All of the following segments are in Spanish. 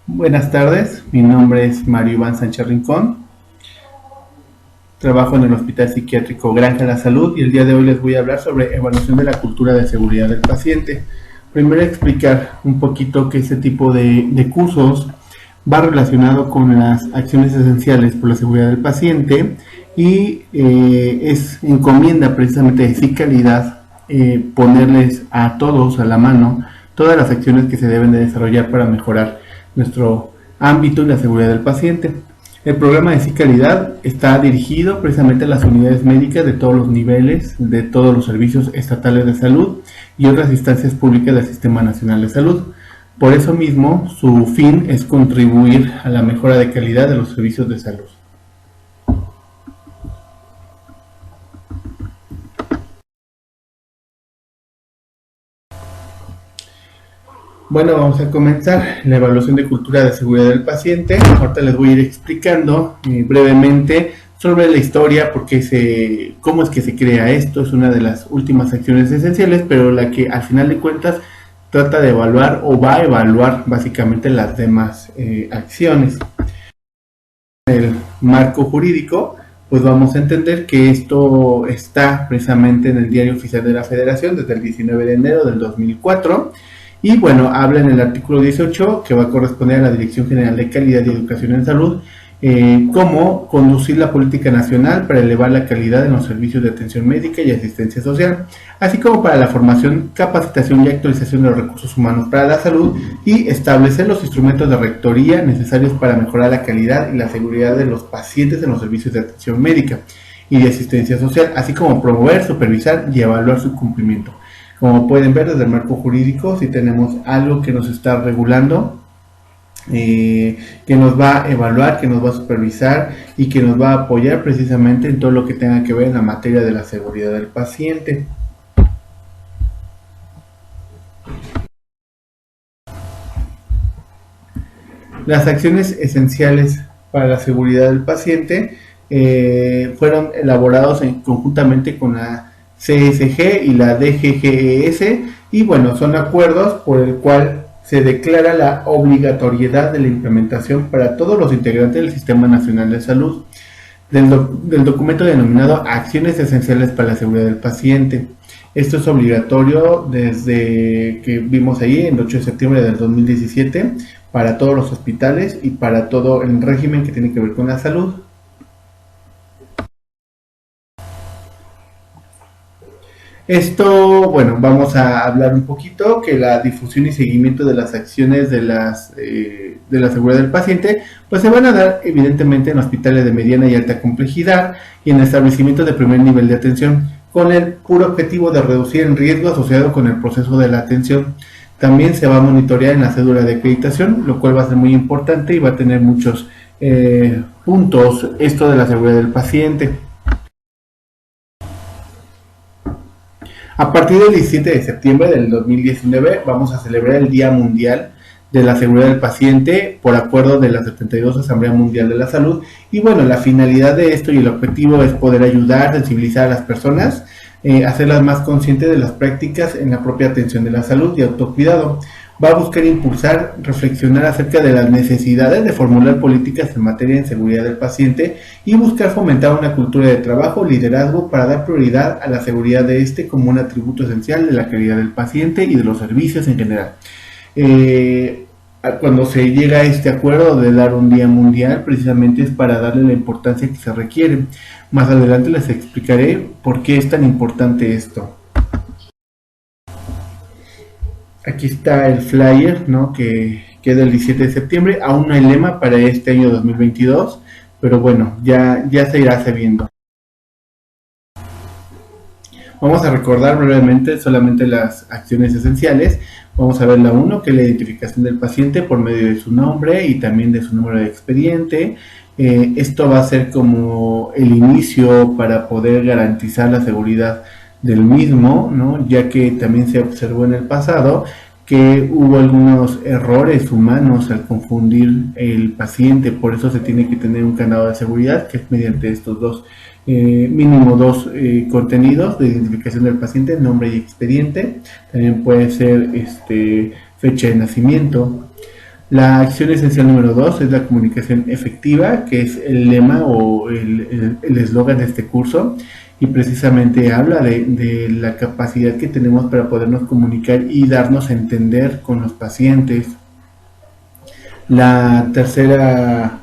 Buenas tardes, mi nombre es Mario Iván Sánchez Rincón, trabajo en el Hospital Psiquiátrico Granja La Salud y el día de hoy les voy a hablar sobre evaluación de la cultura de seguridad del paciente. Primero explicar un poquito que este tipo de cursos va relacionado con las acciones esenciales por la seguridad del paciente y es encomienda precisamente de Cicalidad ponerles a todos a la mano todas las acciones que se deben de desarrollar para mejorar nuestro ámbito y la seguridad del paciente. El programa de Cicalidad está dirigido precisamente a las unidades médicas de todos los niveles, de todos los servicios estatales de salud y otras instancias públicas del Sistema Nacional de Salud. Por eso mismo, su fin es contribuir a la mejora de calidad de los servicios de salud. Bueno, vamos a comenzar la evaluación de cultura de seguridad del paciente. Ahorita les voy a ir explicando brevemente sobre la historia, cómo es que se crea esto. Es una de las últimas acciones esenciales, pero la que al final de cuentas trata de evaluar o va a evaluar básicamente las demás acciones. El marco jurídico, pues vamos a entender que esto está precisamente en el Diario Oficial de la Federación desde el 19 de enero del 2004. Y bueno, habla en el artículo 18 que va a corresponder a la Dirección General de Calidad y Educación en Salud, cómo conducir la política nacional para elevar la calidad en los servicios de atención médica y asistencia social, así como para la formación, capacitación y actualización de los recursos humanos para la salud y establecer los instrumentos de rectoría necesarios para mejorar la calidad y la seguridad de los pacientes en los servicios de atención médica y de asistencia social, así como promover, supervisar y evaluar su cumplimiento. Como pueden ver desde el marco jurídico, si tenemos algo que nos está regulando, que nos va a evaluar, que nos va a supervisar y que nos va a apoyar precisamente en todo lo que tenga que ver en la materia de la seguridad del paciente. Las acciones esenciales para la seguridad del paciente fueron elaborados conjuntamente con la CSG y la DGGES, y bueno, son acuerdos por el cual se declara la obligatoriedad de la implementación para todos los integrantes del Sistema Nacional de Salud del documento denominado Acciones Esenciales para la Seguridad del Paciente. Esto es obligatorio desde que vimos ahí, el 8 de septiembre del 2017, para todos los hospitales y para todo el régimen que tiene que ver con la salud. Esto, bueno, vamos a hablar un poquito que la difusión y seguimiento de las acciones de la seguridad del paciente, pues se van a dar evidentemente en hospitales de mediana y alta complejidad y en establecimientos de primer nivel de atención, con el puro objetivo de reducir el riesgo asociado con el proceso de la atención. También se va a monitorear en la cédula de acreditación, lo cual va a ser muy importante y va a tener muchos puntos esto de la seguridad del paciente. A partir del 17 de septiembre del 2019 vamos a celebrar el Día Mundial de la Seguridad del Paciente por acuerdo de la 72 Asamblea Mundial de la Salud, y bueno, la finalidad de esto y el objetivo es poder ayudar, sensibilizar a las personas, hacerlas más conscientes de las prácticas en la propia atención de la salud y autocuidado. Va a buscar impulsar, reflexionar acerca de las necesidades de formular políticas en materia de seguridad del paciente y buscar fomentar una cultura de trabajo, liderazgo para dar prioridad a la seguridad de este como un atributo esencial de la calidad del paciente y de los servicios en general. Cuando se llega a este acuerdo de dar un día mundial, precisamente es para darle la importancia que se requiere. Más adelante les explicaré por qué es tan importante esto. Aquí está el flyer, ¿no? que es del 17 de septiembre. Aún no hay lema para este año 2022, pero bueno, ya se irá sabiendo. Vamos a recordar brevemente solamente las acciones esenciales. Vamos a ver la 1, que es la identificación del paciente por medio de su nombre y también de su número de expediente. Esto va a ser como el inicio para poder garantizar la seguridad del mismo, ¿no? Ya que también se observó en el pasado que hubo algunos errores humanos al confundir el paciente, por eso se tiene que tener un candado de seguridad que es mediante estos dos, mínimo dos contenidos de identificación del paciente, nombre y expediente. También puede ser fecha de nacimiento. La acción esencial número 2 es la comunicación efectiva, que es el lema o el eslogan de este curso, y precisamente habla de la capacidad que tenemos para podernos comunicar y darnos a entender con los pacientes. La tercera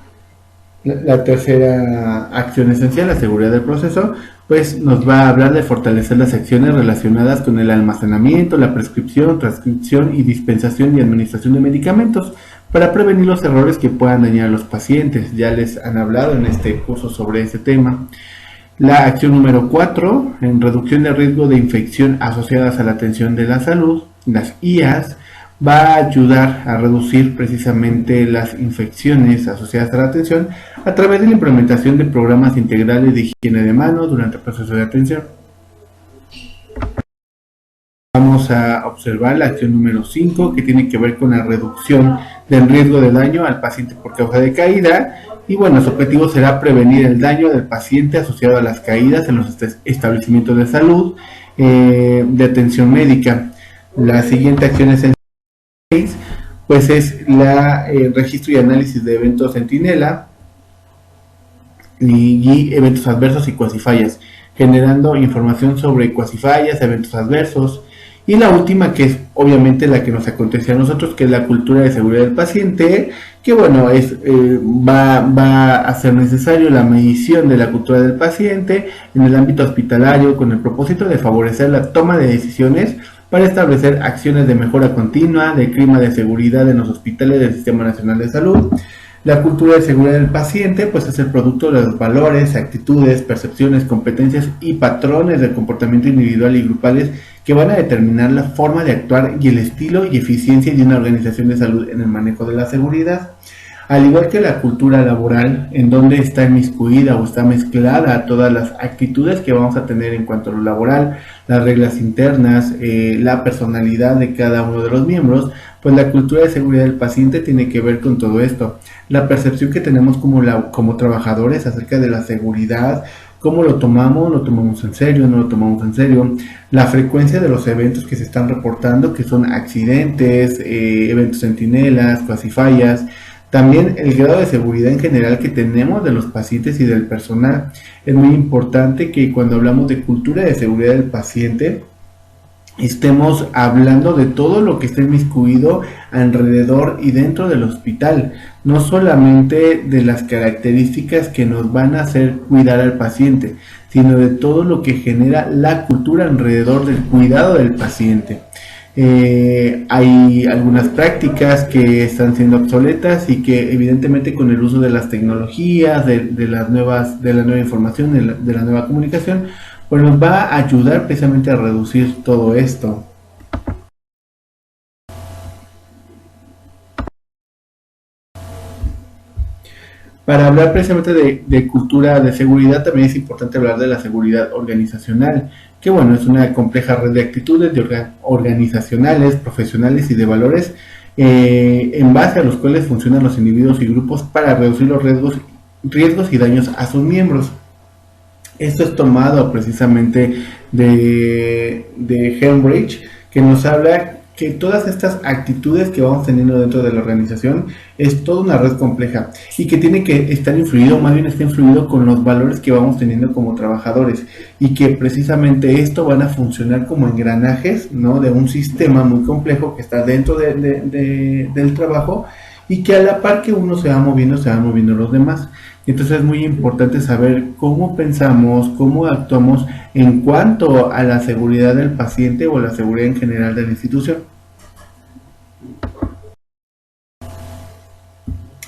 la tercera acción esencial, la seguridad del proceso, pues nos va a hablar de fortalecer las acciones relacionadas con el almacenamiento, la prescripción, transcripción y dispensación y administración de medicamentos para prevenir los errores que puedan dañar a los pacientes. Ya les han hablado en este curso sobre ese tema. La acción número 4, en reducción de riesgo de infección asociadas a la atención de la salud, las IAS, va a ayudar a reducir precisamente las infecciones asociadas a la atención a través de la implementación de programas integrales de higiene de manos durante el proceso de atención. Vamos a observar la acción número 5, que tiene que ver con la reducción del riesgo de daño al paciente por causa de caída. Y bueno, su objetivo será prevenir el daño del paciente asociado a las caídas en los establecimientos de salud, de atención médica. La siguiente acción es pues es la registro y análisis de eventos centinela y eventos adversos y cuasifallas, generando información sobre cuasifallas, eventos adversos. Y la última, que es obviamente la que nos acontece a nosotros, que es la cultura de seguridad del paciente, que bueno, va a ser necesario la medición de la cultura del paciente en el ámbito hospitalario con el propósito de favorecer la toma de decisiones para establecer acciones de mejora continua del clima de seguridad en los hospitales del Sistema Nacional de Salud. La cultura de seguridad del paciente pues es el producto de los valores, actitudes, percepciones, competencias y patrones de comportamiento individual y grupales que van a determinar la forma de actuar y el estilo y eficiencia de una organización de salud en el manejo de la seguridad. Al igual que la cultura laboral, en donde está inmiscuida o está mezclada todas las actitudes que vamos a tener en cuanto a lo laboral, las reglas internas, la personalidad de cada uno de los miembros, pues la cultura de seguridad del paciente tiene que ver con todo esto. La percepción que tenemos como trabajadores acerca de la seguridad, cómo lo tomamos en serio, no lo tomamos en serio, la frecuencia de los eventos que se están reportando, que son accidentes, eventos centinelas, cuasifallas. También el grado de seguridad en general que tenemos de los pacientes y del personal. Es muy importante que cuando hablamos de cultura de seguridad del paciente, estemos hablando de todo lo que está inmiscuido alrededor y dentro del hospital, no solamente de las características que nos van a hacer cuidar al paciente, sino de todo lo que genera la cultura alrededor del cuidado del paciente. Hay algunas prácticas que están siendo obsoletas y que evidentemente con el uso de las tecnologías, de la nueva información, de la nueva comunicación, pues nos va a ayudar precisamente a reducir todo esto. Para hablar precisamente de cultura de seguridad, también es importante hablar de la seguridad organizacional, que bueno, es una compleja red de actitudes organizacionales, profesionales y de valores en base a los cuales funcionan los individuos y grupos para reducir los riesgos y daños a sus miembros. Esto es tomado precisamente de Helmrich, que nos habla que todas estas actitudes que vamos teniendo dentro de la organización es toda una red compleja y que tiene que estar influido, más bien está influido con los valores que vamos teniendo como trabajadores y que precisamente esto van a funcionar como engranajes, ¿no?, de un sistema muy complejo que está dentro del trabajo y que a la par que uno se va moviendo los demás. Entonces es muy importante saber cómo pensamos, cómo actuamos en cuanto a la seguridad del paciente o la seguridad en general de la institución.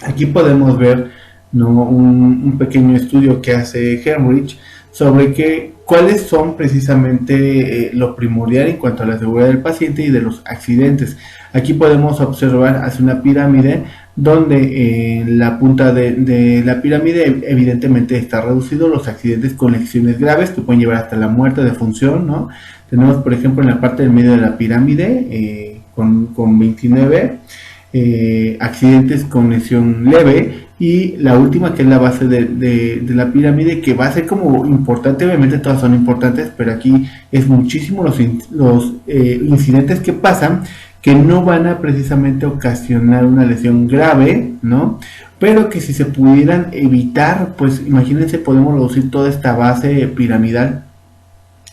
Aquí podemos ver, ¿no?, un pequeño estudio que hace Helmrich sobre cuáles son precisamente lo primordial en cuanto a la seguridad del paciente y de los accidentes. Aquí podemos observar hacia una pirámide donde en la punta de la pirámide evidentemente está reducido los accidentes con lesiones graves que pueden llevar hasta la muerte de función, ¿no? Tenemos por ejemplo en la parte del medio de la pirámide con 29 accidentes con lesión leve, y la última que es la base de la pirámide, que va a ser como importante, obviamente todas son importantes, pero aquí es muchísimo los incidentes que pasan, que no van a precisamente ocasionar una lesión grave, ¿no? Pero que si se pudieran evitar, pues imagínense, podemos reducir toda esta base piramidal.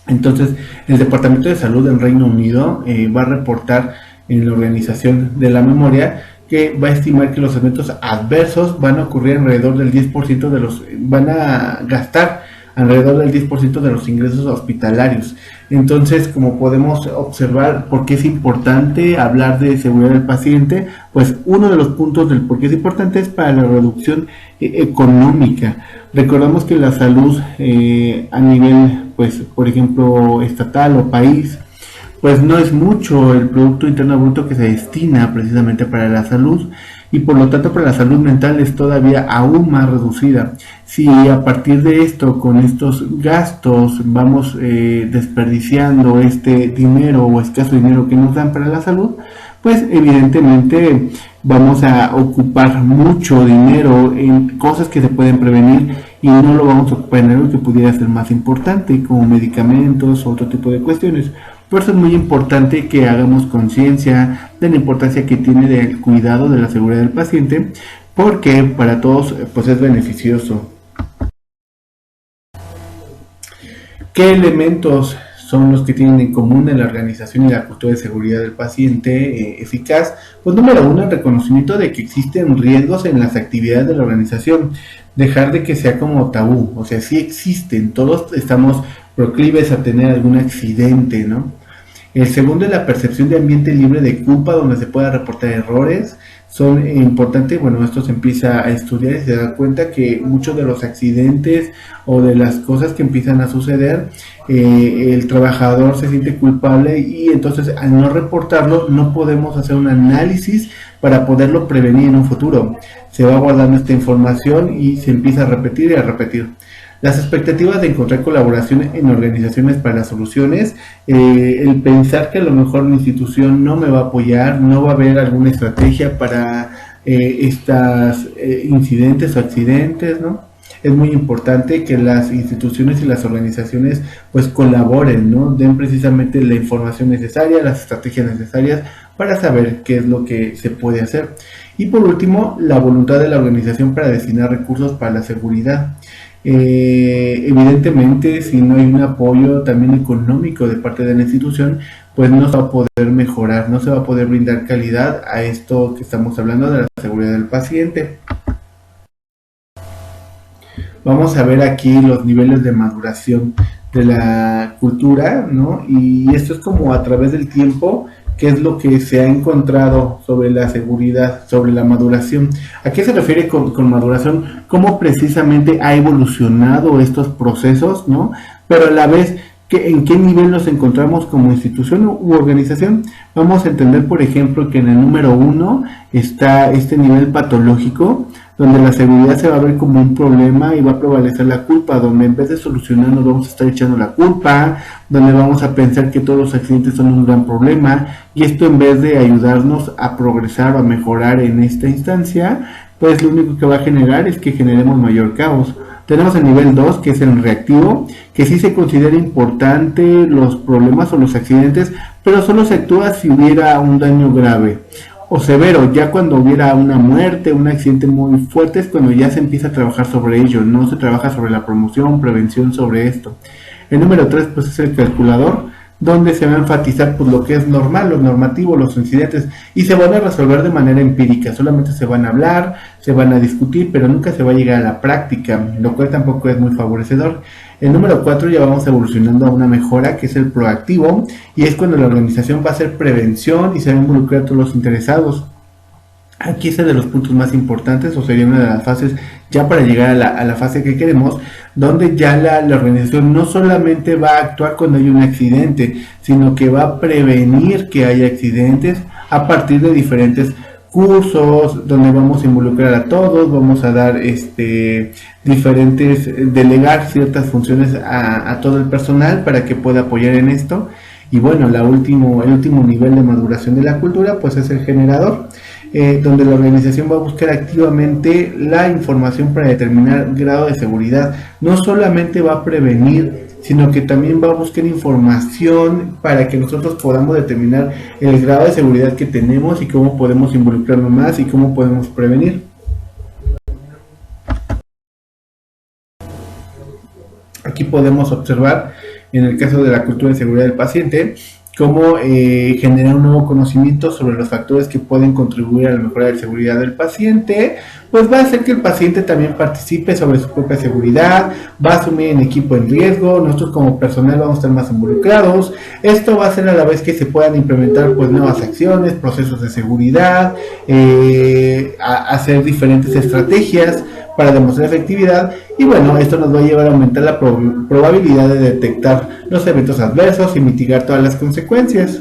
Entonces, el Departamento de Salud del Reino Unido va a reportar en la Organización de la Memoria que va a estimar que los eventos adversos van a ocurrir alrededor del 10% de los, van a gastar alrededor del 10% de los ingresos hospitalarios. Entonces, como podemos observar, ¿por qué es importante hablar de seguridad del paciente? Pues uno de los puntos del por qué es importante es para la reducción económica. Recordamos que la salud a nivel, pues, por ejemplo, estatal o país, pues no es mucho el Producto Interno Bruto que se destina precisamente para la salud, y por lo tanto para la salud mental es todavía aún más reducida. Si a partir de esto, con estos gastos, vamos desperdiciando este dinero o escaso dinero que nos dan para la salud, pues evidentemente vamos a ocupar mucho dinero en cosas que se pueden prevenir y no lo vamos a ocupar en algo que pudiera ser más importante, como medicamentos o otro tipo de cuestiones. Por eso es muy importante que hagamos conciencia de la importancia que tiene del cuidado de la seguridad del paciente, porque para todos pues es beneficioso. ¿Qué elementos son los que tienen en común en la organización y la cultura de seguridad del paciente eficaz? Pues número uno, el reconocimiento de que existen riesgos en las actividades de la organización, dejar de que sea como tabú, o sea, sí existen, todos estamos proclives a tener algún accidente, ¿no? El segundo es la percepción de ambiente libre de culpa, donde se pueda reportar errores. Son importantes, bueno, esto se empieza a estudiar y se da cuenta que muchos de los accidentes o de las cosas que empiezan a suceder, el trabajador se siente culpable y entonces al no reportarlo no podemos hacer un análisis para poderlo prevenir en un futuro. Se va guardando esta información y se empieza a repetir y a repetir. Las expectativas de encontrar colaboración en organizaciones para las soluciones, el pensar que a lo mejor la institución no me va a apoyar, no va a haber alguna estrategia para estos incidentes o accidentes, ¿no? Es muy importante que las instituciones y las organizaciones pues colaboren, ¿no? Den precisamente la información necesaria, las estrategias necesarias para saber qué es lo que se puede hacer. Y por último, la voluntad de la organización para destinar recursos para la seguridad. Evidentemente, si no hay un apoyo también económico de parte de la institución, pues no se va a poder mejorar, no se va a poder brindar calidad a esto que estamos hablando de la seguridad del paciente. Vamos a ver aquí los niveles de maduración de la cultura, ¿no? Y esto es como a través del tiempo, qué es lo que se ha encontrado sobre la seguridad, sobre la maduración. ¿A qué se refiere con maduración? ¿Cómo precisamente ha evolucionado estos procesos, ¿no? Pero a la vez, ¿en qué nivel nos encontramos como institución u organización? Vamos a entender, por ejemplo, que en el número 1 está este nivel patológico, donde la seguridad se va a ver como un problema y va a prevalecer la culpa, donde en vez de solucionar nos vamos a estar echando la culpa, donde vamos a pensar que todos los accidentes son un gran problema, y esto en vez de ayudarnos a progresar o a mejorar en esta instancia, pues lo único que va a generar es que generemos mayor caos. Tenemos el nivel 2, que es el reactivo, que sí se considera importante los problemas o los accidentes, pero solo se actúa si hubiera un daño grave o severo. Ya cuando hubiera una muerte, un accidente muy fuerte, es cuando ya se empieza a trabajar sobre ello, no se trabaja sobre la promoción, prevención sobre esto. El número 3 pues es el calculador, donde se va a enfatizar pues lo que es normal, lo normativo, los incidentes, y se van a resolver de manera empírica, solamente se van a hablar, se van a discutir, pero nunca se va a llegar a la práctica, lo cual tampoco es muy favorecedor. El número 4 ya vamos evolucionando a una mejora, que es el proactivo, y es cuando la organización va a hacer prevención y se va a involucrar a todos los interesados. Aquí es de los puntos más importantes, o sería una de las fases ya para llegar a la fase que queremos, donde ya la organización no solamente va a actuar cuando hay un accidente, sino que va a prevenir que haya accidentes a partir de diferentes cursos, donde vamos a involucrar a todos, vamos a dar diferentes, delegar ciertas funciones a todo el personal para que pueda apoyar en esto. Y bueno, el último nivel de maduración de la cultura pues es el generador, donde la organización va a buscar activamente la información para determinar grado de seguridad. No solamente va a prevenir sino que también va a buscar información para que nosotros podamos determinar el grado de seguridad que tenemos y cómo podemos involucrarnos más y cómo podemos prevenir. Aquí podemos observar, en el caso de la cultura de seguridad del paciente, cómo generar un nuevo conocimiento sobre los factores que pueden contribuir a la mejora de la seguridad del paciente, pues va a hacer que el paciente también participe sobre su propia seguridad, va a asumir en equipo en riesgo, nosotros como personal vamos a estar más involucrados, esto va a hacer a la vez que se puedan implementar pues nuevas acciones, procesos de seguridad, hacer diferentes estrategias para demostrar efectividad y bueno, esto nos va a llevar a aumentar la probabilidad de detectar los eventos adversos y mitigar todas las consecuencias.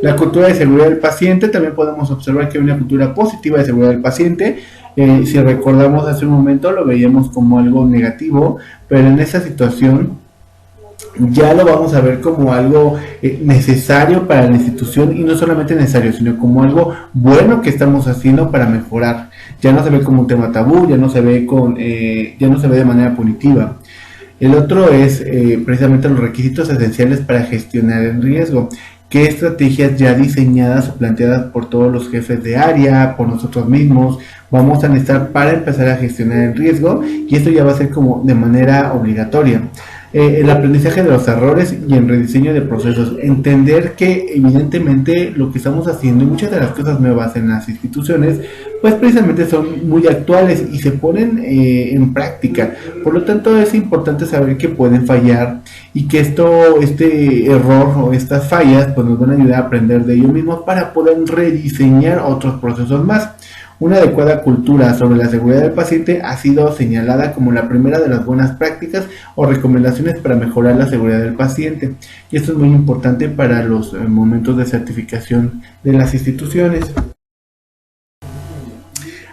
La cultura de seguridad del paciente, también podemos observar que hay una cultura positiva de seguridad del paciente. Si recordamos hace un momento lo veíamos como algo negativo, pero en esa situación ya lo vamos a ver como algo necesario para la institución y no solamente necesario, sino como algo bueno que estamos haciendo para mejorar. Ya no se ve como un tema tabú, ya no se ve de manera punitiva. El otro es precisamente los requisitos esenciales para gestionar el riesgo. ¿Qué estrategias ya diseñadas o planteadas por todos los jefes de área, por nosotros mismos, vamos a necesitar para empezar a gestionar el riesgo? Y esto ya va a ser como de manera obligatoria. El aprendizaje de los errores y el rediseño de procesos. Entender que evidentemente lo que estamos haciendo y muchas de las cosas nuevas en las instituciones pues precisamente son muy actuales y se ponen en práctica. Por lo tanto es importante saber que pueden fallar y que este error o estas fallas pues nos van a ayudar a aprender de ellos mismos para poder rediseñar otros procesos más. Una adecuada cultura sobre la seguridad del paciente ha sido señalada como la primera de las buenas prácticas o recomendaciones para mejorar la seguridad del paciente. Y esto es muy importante para los momentos de certificación de las instituciones.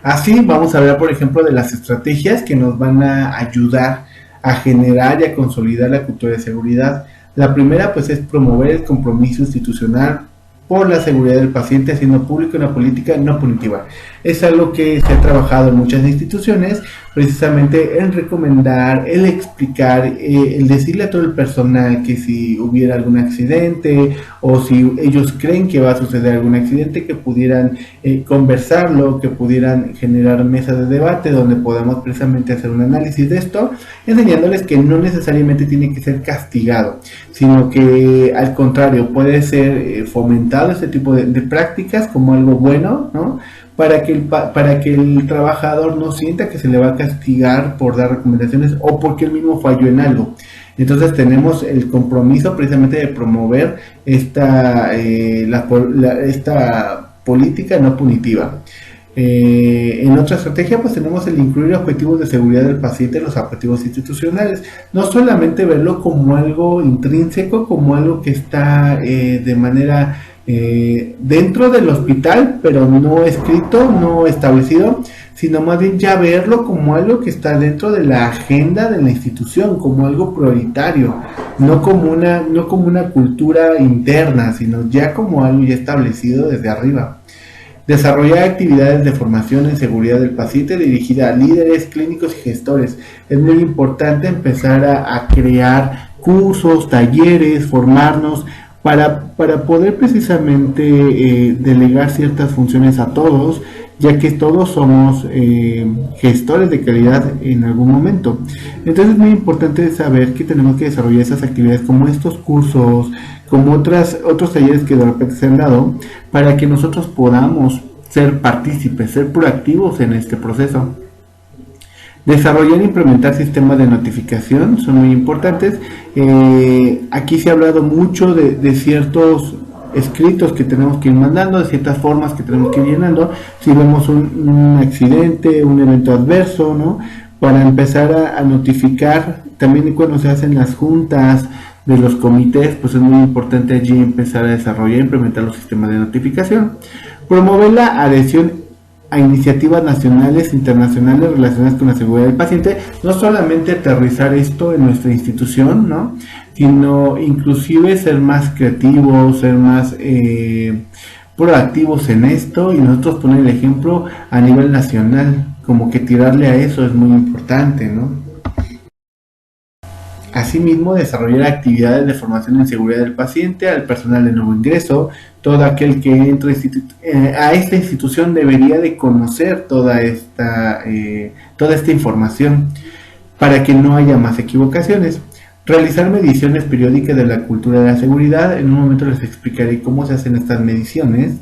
Así vamos a hablar, por ejemplo, de las estrategias que nos van a ayudar a generar y a consolidar la cultura de seguridad. La primera pues es promover el compromiso institucional por la seguridad del paciente, haciendo público una política no punitiva. Es algo que se ha trabajado en muchas instituciones, precisamente el recomendar, el explicar, el decirle a todo el personal que si hubiera algún accidente o si ellos creen que va a suceder algún accidente, que pudieran conversarlo, que pudieran generar mesas de debate donde podamos precisamente hacer un análisis de esto, enseñándoles que no necesariamente tiene que ser castigado, sino que al contrario puede ser fomentado este tipo de prácticas como algo bueno, ¿no? Para que el trabajador no sienta que se le va a castigar por dar recomendaciones o porque él mismo falló en algo. Entonces tenemos el compromiso precisamente de promover esta política no punitiva. En otra estrategia pues tenemos el incluir objetivos de seguridad del paciente en los objetivos institucionales, no solamente verlo como algo intrínseco, como algo que está de manera dentro del hospital, pero no escrito, no establecido, sino más bien ya verlo como algo que está dentro de la agenda de la institución, como algo prioritario, no como una cultura interna, sino ya como algo ya establecido desde arriba. Desarrollar actividades de formación en seguridad del paciente dirigida a líderes, clínicos y gestores. Es muy importante empezar a crear cursos, talleres, formarnos para poder precisamente delegar ciertas funciones a todos, ya que todos somos gestores de calidad en algún momento. Entonces es muy importante saber que tenemos que desarrollar esas actividades como estos cursos, como otros talleres que de repente se han dado, para que nosotros podamos ser partícipes, ser proactivos en este proceso. Desarrollar e implementar sistemas de notificación son muy importantes. Aquí se ha hablado mucho de ciertos escritos que tenemos que ir mandando, de ciertas formas que tenemos que ir llenando. Si vemos un accidente, un evento adverso, ¿no? Para empezar a notificar, también cuando se hacen las juntas de los comités, pues es muy importante allí empezar a desarrollar e implementar los sistemas de notificación. Promover la adhesión a iniciativas nacionales e internacionales relacionadas con la seguridad del paciente, no solamente aterrizar esto en nuestra institución, ¿no? Sino inclusive ser más creativos, ser más proactivos en esto y nosotros poner el ejemplo a nivel nacional, como que tirarle a eso es muy importante, ¿no? Asimismo, desarrollar actividades de formación en seguridad del paciente al personal de nuevo ingreso. Todo aquel que entre a esta institución debería de conocer toda esta información para que no haya más equivocaciones. Realizar mediciones periódicas de la cultura de la seguridad. En un momento les explicaré cómo se hacen estas mediciones.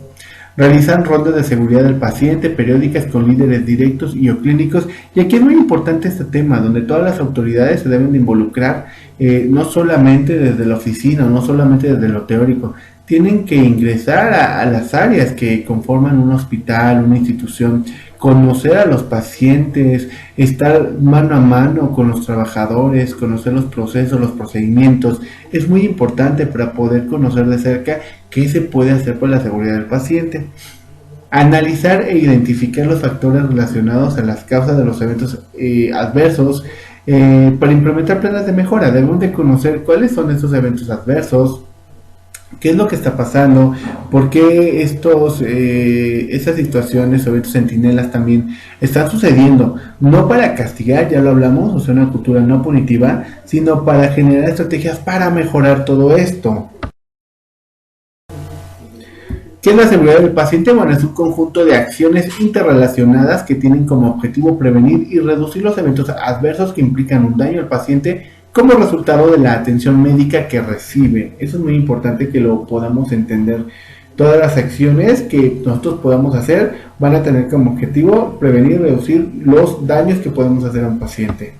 Realizan rondas de seguridad del paciente periódicas con líderes directos y o clínicos. Y aquí es muy importante este tema, donde todas las autoridades se deben de involucrar, no solamente desde la oficina, no solamente desde lo teórico. Tienen que ingresar a las áreas que conforman un hospital, una institución, conocer a los pacientes, estar mano a mano con los trabajadores, conocer los procesos, los procedimientos. Es muy importante para poder conocer de cerca qué se puede hacer por la seguridad del paciente. Analizar e identificar los factores relacionados a las causas de los eventos adversos. Para implementar planes de mejora debemos de conocer cuáles son esos eventos adversos, qué es lo que está pasando, por qué esas situaciones o eventos centinelas también están sucediendo, no para castigar, ya lo hablamos, o sea, una cultura no punitiva, sino para generar estrategias para mejorar todo esto. ¿Qué es la seguridad del paciente? Bueno, es un conjunto de acciones interrelacionadas que tienen como objetivo prevenir y reducir los eventos adversos que implican un daño al paciente como resultado de la atención médica que recibe. Eso es muy importante que lo podamos entender. Todas las acciones que nosotros podamos hacer van a tener como objetivo prevenir y reducir los daños que podemos hacer a un paciente.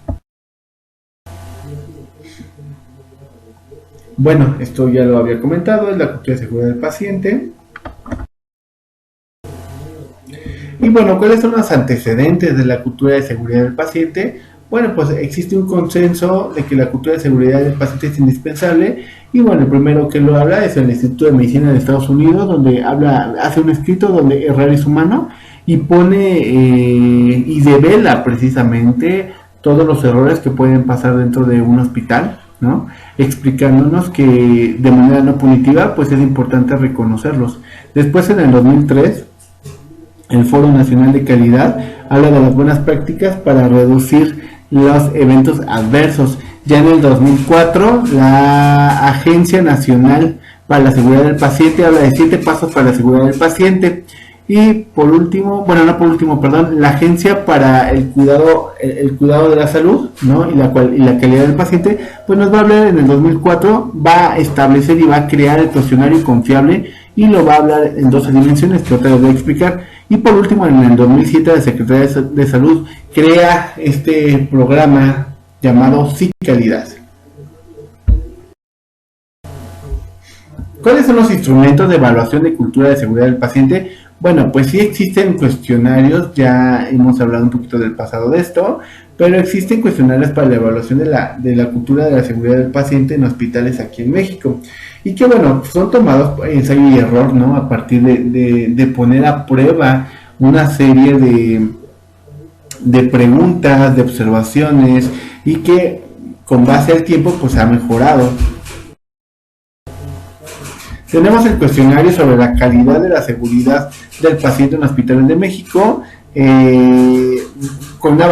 Bueno, esto ya lo había comentado, es la cultura de seguridad del paciente. Y bueno, ¿cuáles son los antecedentes de la cultura de seguridad del paciente? Bueno, pues existe un consenso de que la cultura de seguridad del paciente es indispensable. Y bueno, el primero que lo habla es el Instituto de Medicina de Estados Unidos, donde hace un escrito donde errar es humano y pone y devela precisamente todos los errores que pueden pasar dentro de un hospital, ¿no? Explicándonos que de manera no punitiva, pues es importante reconocerlos. Después, en el 2003, el Foro Nacional de Calidad habla de las buenas prácticas para reducir los eventos adversos. Ya en el 2004, la Agencia Nacional para la Seguridad del Paciente habla de 7 pasos para la seguridad del paciente. Y por último, bueno, no por último, perdón, la Agencia para el cuidado de la salud, ¿no? y la calidad del paciente, pues nos va a hablar en el 2004, va a establecer y va a crear el cuestionario confiable y lo va a hablar en 12 dimensiones, que otra vez voy a explicar. Y por último, en el 2007, la Secretaría de Salud crea este programa llamado SIC-Calidad. ¿Cuáles son los instrumentos de evaluación de cultura de seguridad del paciente? Bueno, pues sí existen cuestionarios, ya hemos hablado un poquito del pasado de esto, pero existen cuestionarios para la evaluación de la cultura de la seguridad del paciente en hospitales aquí en México. Y que bueno, son tomados por ensayo y error, ¿no? A partir de poner a prueba una serie de preguntas, de observaciones, y que con base al tiempo pues ha mejorado. Tenemos el cuestionario sobre la calidad de la seguridad del paciente en hospitales de México, con una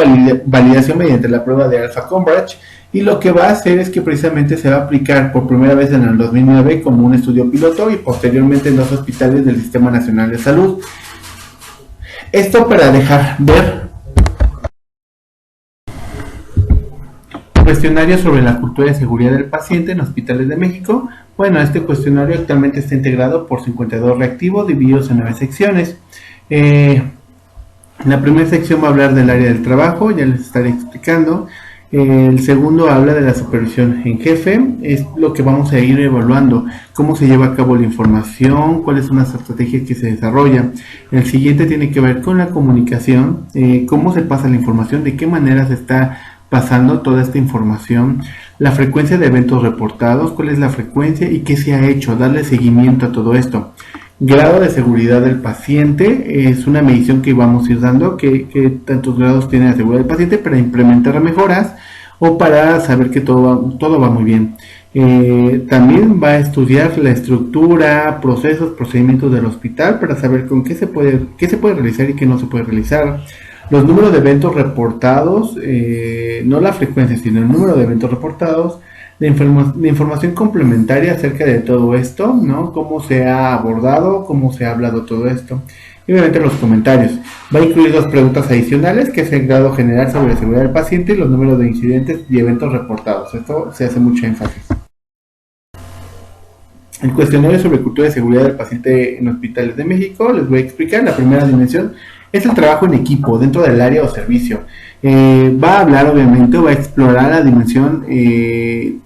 validación mediante la prueba de Alpha Cambridge, y lo que va a hacer es que precisamente se va a aplicar por primera vez en el 2009 como un estudio piloto y posteriormente en 2 hospitales del Sistema Nacional de Salud. Esto para dejar ver cuestionario sobre la cultura de seguridad del paciente en hospitales de México. Bueno, este cuestionario actualmente está integrado por 52 reactivos divididos en 9 secciones. La primera sección va a hablar del área del trabajo, ya les estaré explicando. El segundo habla de la supervisión en jefe, es lo que vamos a ir evaluando, cómo se lleva a cabo la información, cuáles son las estrategias que se desarrollan. El siguiente tiene que ver con la comunicación, cómo se pasa la información, de qué manera se está pasando toda esta información, la frecuencia de eventos reportados, cuál es la frecuencia y qué se ha hecho, darle seguimiento a todo esto. Grado de seguridad del paciente, es una medición que vamos a ir dando, que tantos grados tiene la seguridad del paciente para implementar mejoras o para saber que todo va muy bien. También va a estudiar la estructura, procesos, procedimientos del hospital para saber con qué se puede realizar y qué no se puede realizar. Los números de eventos reportados, no la frecuencia, sino el número de eventos reportados, de información complementaria acerca de todo esto, ¿no? Cómo se ha abordado, cómo se ha hablado todo esto. Y obviamente los comentarios. Va a incluir dos preguntas adicionales, que es el grado general sobre la seguridad del paciente y los números de incidentes y eventos reportados. Esto se hace mucho énfasis. El cuestionario sobre cultura de seguridad del paciente en hospitales de México, les voy a explicar. La primera dimensión es el trabajo en equipo dentro del área o servicio. Va a hablar, obviamente, va a explorar la dimensión,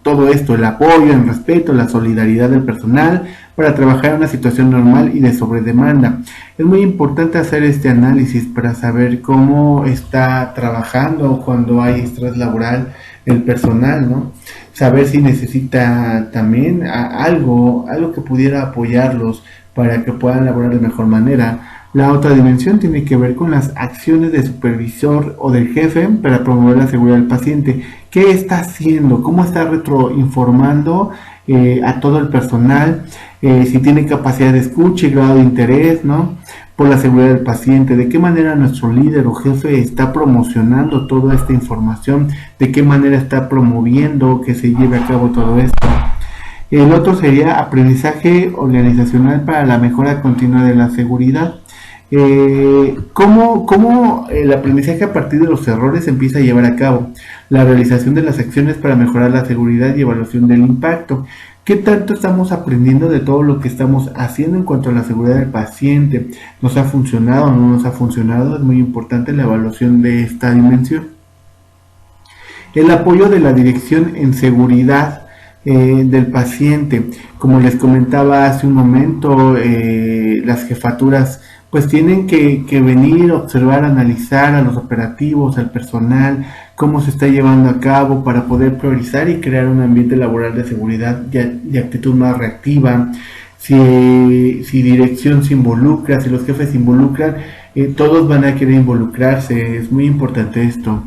todo esto, el apoyo, el respeto, la solidaridad del personal para trabajar en una situación normal y de sobredemanda. Es muy importante hacer este análisis para saber cómo está trabajando cuando hay estrés laboral el personal, ¿no? Saber si necesita también algo que pudiera apoyarlos para que puedan laborar de mejor manera. La otra dimensión tiene que ver con las acciones del supervisor o del jefe para promover la seguridad del paciente. ¿Qué está haciendo? ¿Cómo está retroinformando a todo el personal? Si tiene capacidad de escucha y grado de interés, ¿no? Por la seguridad del paciente. ¿De qué manera nuestro líder o jefe está promocionando toda esta información? ¿De qué manera está promoviendo que se lleve a cabo todo esto? El otro sería aprendizaje organizacional para la mejora continua de la seguridad. ¿Cómo el aprendizaje a partir de los errores se empieza a llevar a cabo? La realización de las acciones para mejorar la seguridad y evaluación del impacto. ¿Qué tanto estamos aprendiendo de todo lo que estamos haciendo en cuanto a la seguridad del paciente? ¿Nos ha funcionado o no nos ha funcionado? Es muy importante la evaluación de esta dimensión. El apoyo de la dirección en seguridad del paciente. Como les comentaba hace un momento, las jefaturas pues tienen que venir, observar, analizar a los operativos, al personal, cómo se está llevando a cabo para poder priorizar y crear un ambiente laboral de seguridad de actitud más reactiva. Si dirección se involucra, si los jefes se involucran, todos van a querer involucrarse. Es muy importante esto.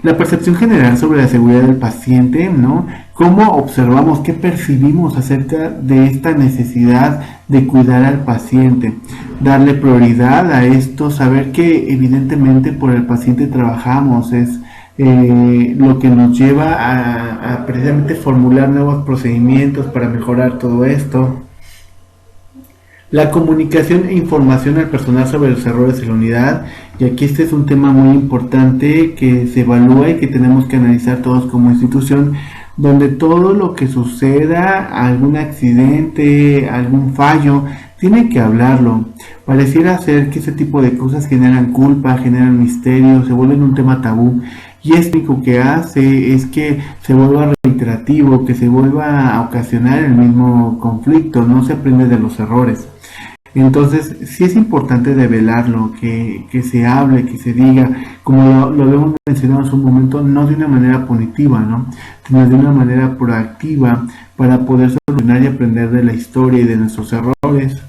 La percepción general sobre la seguridad del paciente, ¿no? ¿Cómo observamos, qué percibimos acerca de esta necesidad de cuidar al paciente? Darle prioridad a esto, saber que evidentemente por el paciente trabajamos, es lo que nos lleva a precisamente formular nuevos procedimientos para mejorar todo esto. La comunicación e información al personal sobre los errores en la unidad, y aquí este es un tema muy importante que se evalúa y que tenemos que analizar todos como institución, donde todo lo que suceda, algún accidente, algún fallo, tiene que hablarlo. Pareciera ser que ese tipo de cosas generan culpa, generan misterio, se vuelven un tema tabú, y esto lo que hace es que se vuelva reiterativo, que se vuelva a ocasionar el mismo conflicto, no se aprende de los errores. Entonces, sí es importante develarlo, que se hable, que se diga, como lo habíamos mencionado hace un momento, no de una manera punitiva, ¿no? Sino de una manera proactiva para poder solucionar y aprender de la historia y de nuestros errores.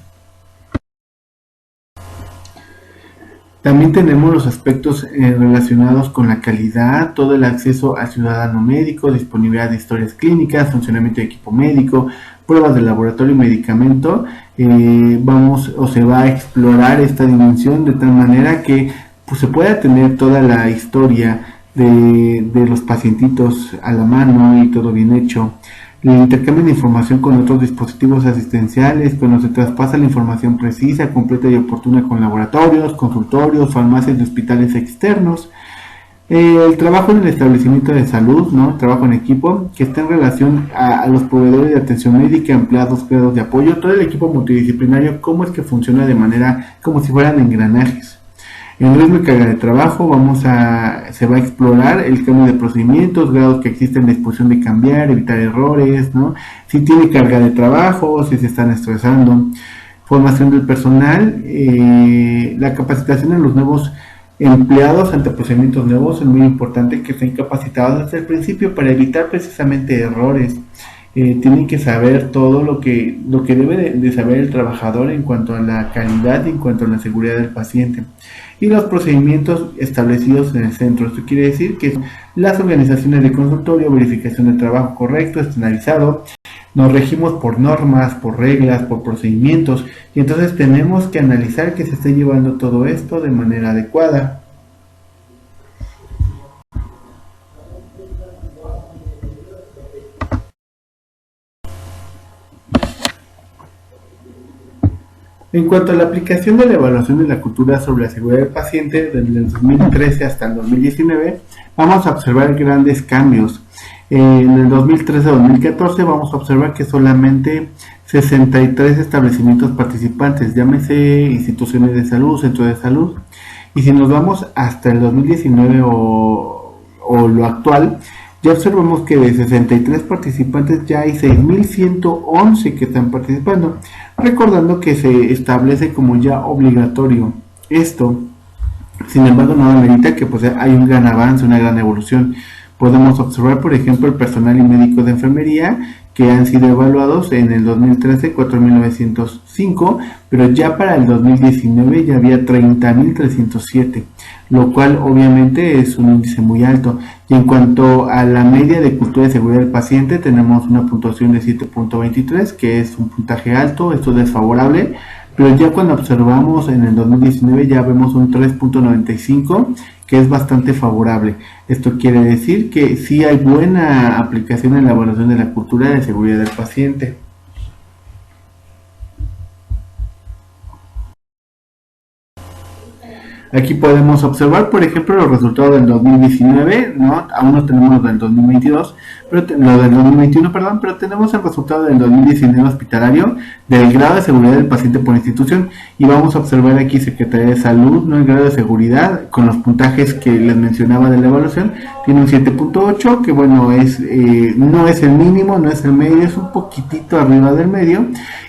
También tenemos los aspectos relacionados con la calidad, todo el acceso al ciudadano médico, disponibilidad de historias clínicas, funcionamiento de equipo médico, pruebas de laboratorio y medicamento. Se va a explorar esta dimensión de tal manera que pues, se pueda tener toda la historia de los pacientitos a la mano y todo bien hecho. El intercambio de información con otros dispositivos asistenciales, cuando se traspasa la información precisa, completa y oportuna con laboratorios, consultorios, farmacias y hospitales externos. El trabajo en el establecimiento de salud, ¿no? Trabajo en equipo, que está en relación a los proveedores de atención médica, empleados, grados de apoyo, todo el equipo multidisciplinario, cómo es que funciona de manera como si fueran engranajes. En ritmo y carga de trabajo se va a explorar el cambio de procedimientos, grados que existen la disposición de cambiar, evitar errores, ¿no? Si tiene carga de trabajo, si se están estresando. Formación del personal, la capacitación en los nuevos empleados ante procedimientos nuevos, es muy importante que estén capacitados desde el principio para evitar precisamente errores. Tienen que saber todo lo que debe de saber el trabajador en cuanto a la calidad y en cuanto a la seguridad del paciente. Y los procedimientos establecidos en el centro. Esto quiere decir que las organizaciones de consultorio, verificación de trabajo correcto, estandarizado, nos regimos por normas, por reglas, por procedimientos, y entonces tenemos que analizar que se esté llevando todo esto de manera adecuada. En cuanto a la aplicación de la evaluación de la cultura sobre la seguridad del paciente desde el 2013 hasta el 2019, vamos a observar grandes cambios. En el 2013-2014 vamos a observar que solamente 63 establecimientos participantes, llámese instituciones de salud, centros de salud, y si nos vamos hasta el 2019 o lo actual, ya observamos que de 63 participantes ya hay 6.111 que están participando, recordando que se establece como ya obligatorio esto. Sin embargo, no amerita que pues hay un gran avance, una gran evolución. Podemos observar, por ejemplo, el personal y médicos de enfermería que han sido evaluados en el 2013, 4.905, pero ya para el 2019 ya había 30.307, lo cual obviamente es un índice muy alto. Y en cuanto a la media de cultura de seguridad del paciente, tenemos una puntuación de 7.23, que es un puntaje alto, esto es desfavorable, pero ya cuando observamos en el 2019 ya vemos un 3.95, que es bastante favorable. Esto quiere decir que sí hay buena aplicación en la evaluación de la cultura de seguridad del paciente. Aquí podemos observar, por ejemplo, los resultados del 2019, ¿no? Aún no tenemos los del 2022, lo del 2021, perdón, pero tenemos el resultado del 2019 hospitalario del grado de seguridad del paciente por institución, y vamos a observar aquí Secretaría de Salud, ¿no? El grado de seguridad con los puntajes que les mencionaba de la evaluación, tiene un 7.8, que bueno, no es el mínimo, no es el medio, es un poquitito arriba del medio.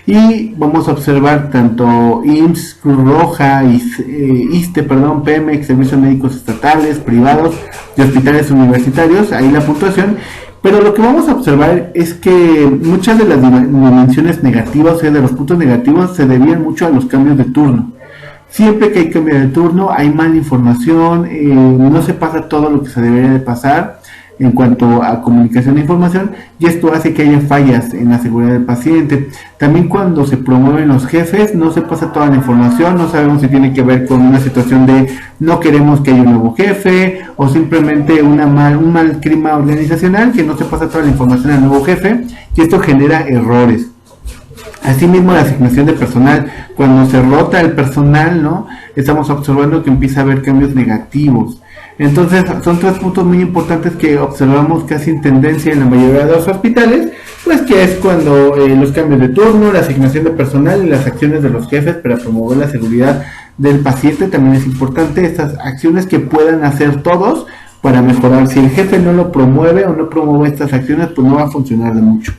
Y vamos a observar tanto IMSS, Cruz Roja, ISSSTE, Pemex, servicios médicos estatales, privados y hospitales universitarios, ahí la puntuación. Pero lo que vamos a observar es que muchas de las dimensiones negativas, o sea, de los puntos negativos, se debían mucho a los cambios de turno. Siempre que hay cambio de turno hay mala información, no se pasa todo lo que se debería de pasar en cuanto a comunicación de información, y esto hace que haya fallas en la seguridad del paciente. También cuando se promueven los jefes, no se pasa toda la información, no sabemos si tiene que ver con una situación de no queremos que haya un nuevo jefe, o simplemente un mal clima organizacional, que no se pasa toda la información al nuevo jefe, y esto genera errores. Asimismo, la asignación de personal, cuando se rota el personal, ¿no? Estamos observando que empieza a haber cambios negativos. Entonces, son 3 puntos muy importantes que observamos casi en tendencia en la mayoría de los hospitales, pues que es cuando los cambios de turno, la asignación de personal y las acciones de los jefes para promover la seguridad del paciente. También es importante estas acciones que puedan hacer todos para mejorar. Si el jefe no lo promueve o no promueve estas acciones, pues no va a funcionar de mucho.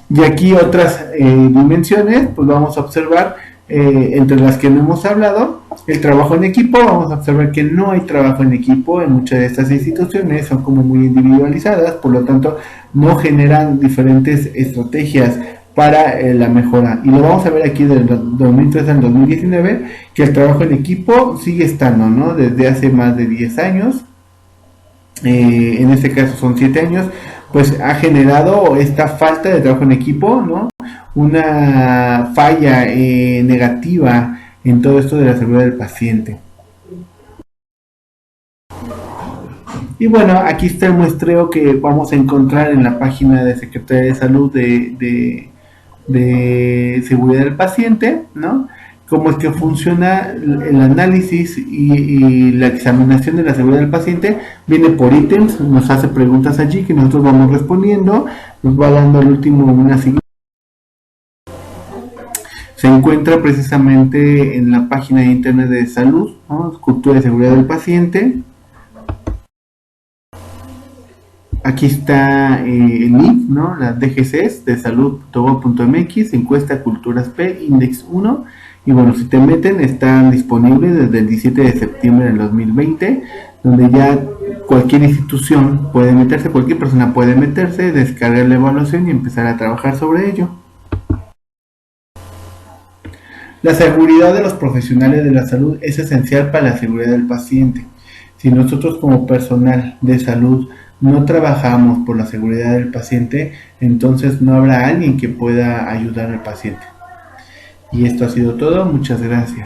Y aquí otras dimensiones, pues vamos a observar, entre las que no hemos hablado, el trabajo en equipo. Vamos a observar que no hay trabajo en equipo en muchas de estas instituciones, son como muy individualizadas, por lo tanto no generan diferentes estrategias para la mejora. Y lo vamos a ver aquí del 2003 al 2019, que el trabajo en equipo sigue estando, ¿no? Desde hace más de 10 años, en este caso son 7 años, pues ha generado esta falta de trabajo en equipo, ¿no? Una falla negativa en todo esto de la seguridad del paciente. Y bueno, aquí está el muestreo que vamos a encontrar en la página de Secretaría de Salud de seguridad del paciente, ¿no? Cómo es que funciona el análisis y la examinación de la seguridad del paciente. Viene por ítems, nos hace preguntas allí que nosotros vamos respondiendo, nos va dando al último una siguiente. Se encuentra precisamente en la página de internet de salud, ¿no? Cultura de seguridad del paciente. Aquí está el link, ¿no? Las DGCs de salud.gov.mx, encuesta Culturas P, Index 1. Y bueno, si te meten, están disponibles desde el 17 de septiembre del 2020, donde ya cualquier institución puede meterse, cualquier persona puede meterse, descargar la evaluación y empezar a trabajar sobre ello. La seguridad de los profesionales de la salud es esencial para la seguridad del paciente. Si nosotros como personal de salud no trabajamos por la seguridad del paciente, entonces no habrá alguien que pueda ayudar al paciente. Y esto ha sido todo, muchas gracias.